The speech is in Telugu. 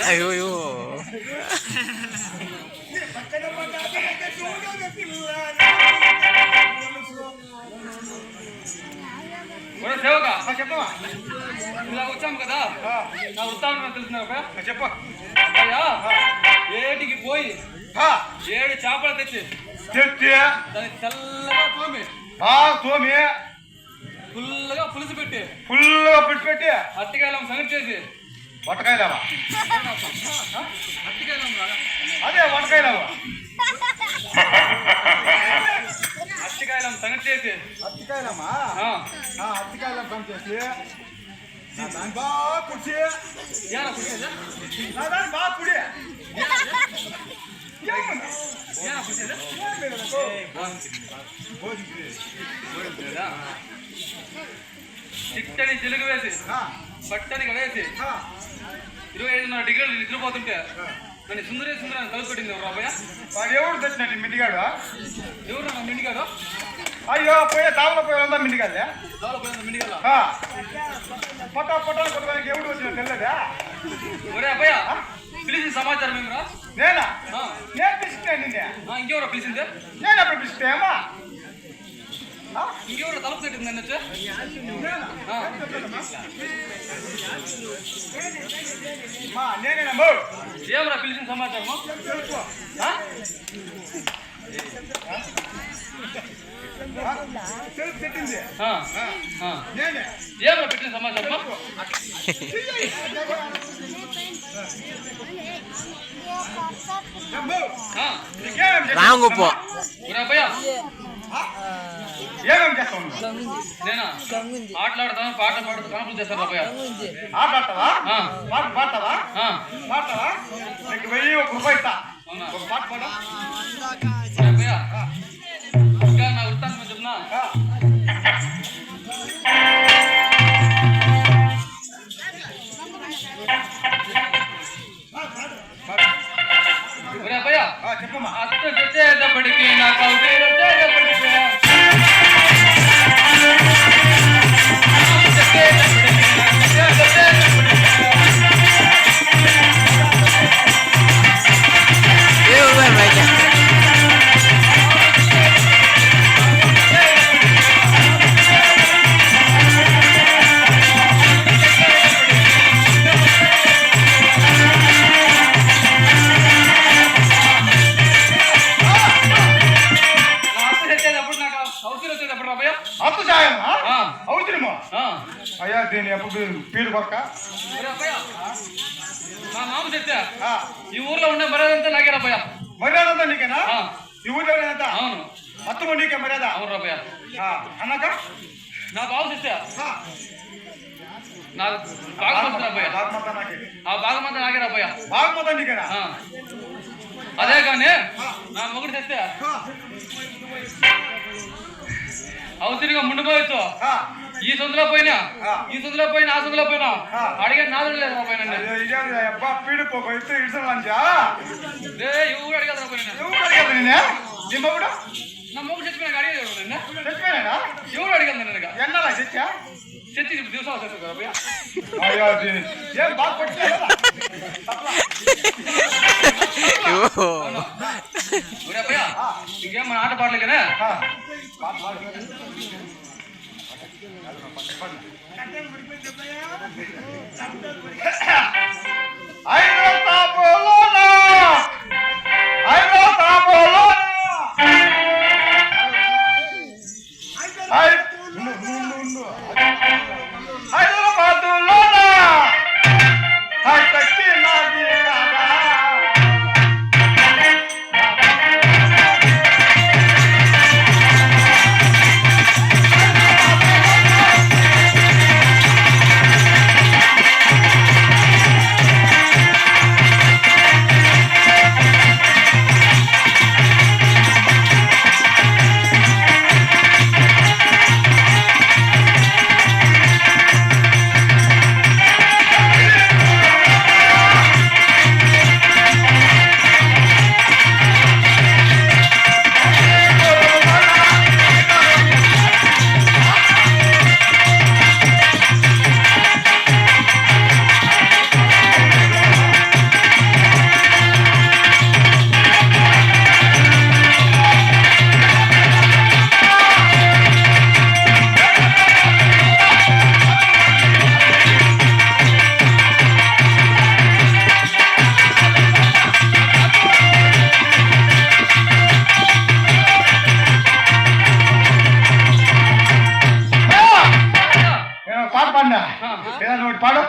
అయ్యో సేవక చెప్పవా ఇలా వచ్చాము కదా నా వృత్తాంతం తెలుసున్నావు చెప్ప అయ్యా ఏటికి పోయి 7 చేపలు తెచ్చి దాన్ని తెల్లగా తోమి ఫుల్గా పులుసు పెట్టి అట్టికాయలం సంగతి చేసి వటకాయలవా అదే వటకాయలవా అట్టికాయలం సంగతి చేసి అట్టికాయలమ్మా అట్టికాయలం సంగతి చేసి బాగా కుర్చీ బాగా కుడి చిట్టని చిలుగు వేసి పట్టని వేసి 25 డిగ్రీలు నిద్రపోతుంటే నన్ను సుందరే సుందరాన్ని కలుపుకొట్టింది రాబోయా వాడు ఎవరు తెచ్చినట్టు మిండిగాడు ఎవరు నా మిండిగాడు అయ్యో పోయే దావలో పోయేందా మిండిగాదే మిండిగాల పొట్టాలు కొట్టడానికి ఎవడు వచ్చిన తెల్లదా ఒరే అబ్బాయ పిలిచిన సమాచారం ఏమరా నేనా నేను పిలిచినా నిన్నే ఇంకెవరో పిలిచిందే నేను ఎప్పుడు పిలిచినామా ఇంకెవరో తలుపు తట్టింది నన్ను వచ్చా నేనేనమ్మా ఏమరా పిలిచిన సమాచారము తెలుపు పెట్టింది ఏమరా పెట్టిన సమాచారము రాంగొప్ప ఏమేమి చేస్తావు నేనా ఆటలాడతాను పాట పాడుతూ కాపులు చేస్తాను అబ్బాయ ఆటలాడతావా పాట పాడతావా పాడతావా నీకు 1 రూపాయి ఇస్తా ఒక పాట పాడ అబ్బాయ ఇంకా నా వృత్తాంతం చెప్తున్నా అబ్బాయ చెప్పమ్మా అత్త వచ్చేటప్పటికి నా కౌటి వచ్చేటప్పటికి అయ్యా దీని ఎప్పుడు పీడు పక్క మా మామ తెచ్చా ఈ ఊర్లో ఉండే మర్యాదంతా నాకే రాబోయా మర్యాదంతా నీకేనా ఈ ఊర్లో ఎంత అవును మొత్తం నీకే మర్యాద అవును రాబోయా అన్నాక నా బాగు తెచ్చా నా బాగమంతా రాబోయా ఆ బాగమంతా నాకే రాబోయా బాగమంతా నీకేనా అదే కానీ నా మొగుడు తెచ్చా అవసరంగా ముండిపోవచ్చు ఈ సొంతలో పోయినా ఆ సొంతలో పోయినా అడిగే నాదుడు లేదు మా పైన పీడు పోయితే ఇడ్సలంజా ఎవరు అడిగేదా పోయినా నీ మొగుడు నా మొగుడు చచ్చిపోయినా అడిగేది చచ్చిపోయినా ఎవరు అడిగేది నన్ను ఎన్నలా చచ్చా చచ్చి దివసాలు చేస్తారు కదా ఏం బాగా పట్టే ఇంకేం మన ఆట పాడలేకనే బాగుందా ఏదైనా ఒకటి పాడు